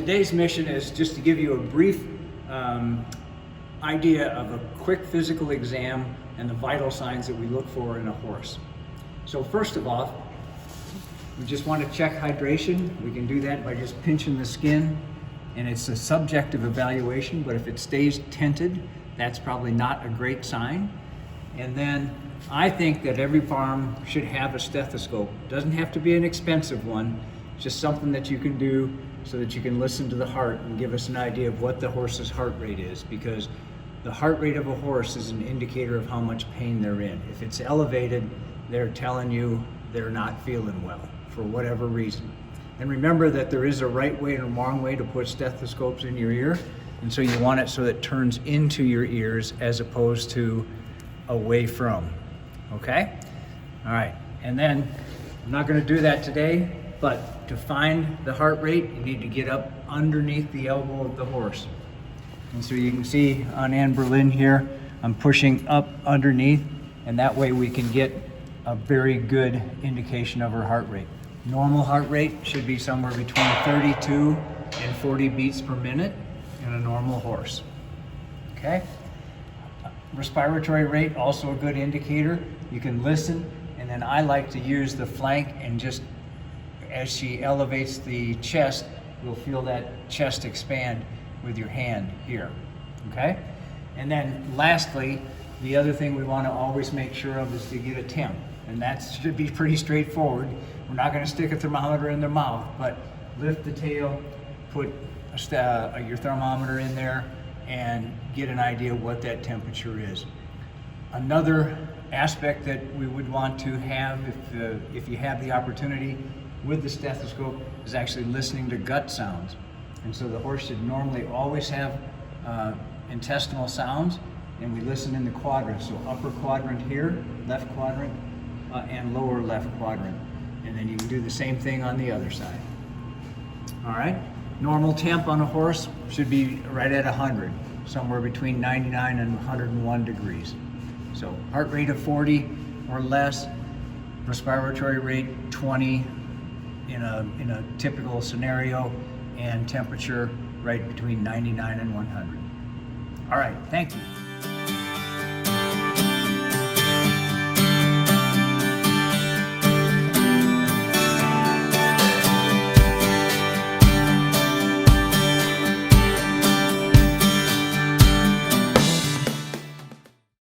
today's mission is just to give you a brief idea of a quick physical exam and the vital signs that we look for in a horse. So first of all, we just want to check hydration. We can do that by just pinching the skin, and it's a subjective evaluation, but if it stays tented, that's probably not a great sign. And then I think that every farm should have a stethoscope. It doesn't have to be an expensive one, just something that you can do so that you can listen to the heart and give us an idea of what the horse's heart rate is, because the heart rate of a horse is an indicator of how much pain they're in. If it's elevated, they're telling you they're not feeling well for whatever reason. And remember that there is a right way and a wrong way to put stethoscopes in your ear, and so you want it so that it turns into your ears as opposed to away from. Okay? All right, and then I'm not going to do that today, but to find the heart rate, you need to get up underneath the elbow of the horse. And so you can see on Anne Berlin here, I'm pushing up underneath, and that way we can get a very good indication of her heart rate. Normal heart rate should be somewhere between 32 and 40 beats per minute in a normal horse. Okay? Respiratory rate, also a good indicator. You can listen, and then I like to use the flank, and just as she elevates the chest, you'll feel that chest expand with your hand here, okay? And then lastly, the other thing we want to always make sure of is to get a temp, and that should be pretty straightforward. We're not going to stick a thermometer in their mouth, but lift the tail, put your thermometer in there, and get an idea of what that temperature is. Another aspect that we would want to have, if you have the opportunity with the stethoscope, is actually listening to gut sounds. And so the horse should normally always have intestinal sounds, and we listen in the quadrants. So upper quadrant here, left quadrant, and lower left quadrant. And then you can do the same thing on the other side. All right, normal temp on a horse should be right at 100, somewhere between 99 and 101 degrees. So heart rate of 40 or less, respiratory rate 20 in a typical scenario, and temperature right between 99 and 100. All right, thank you.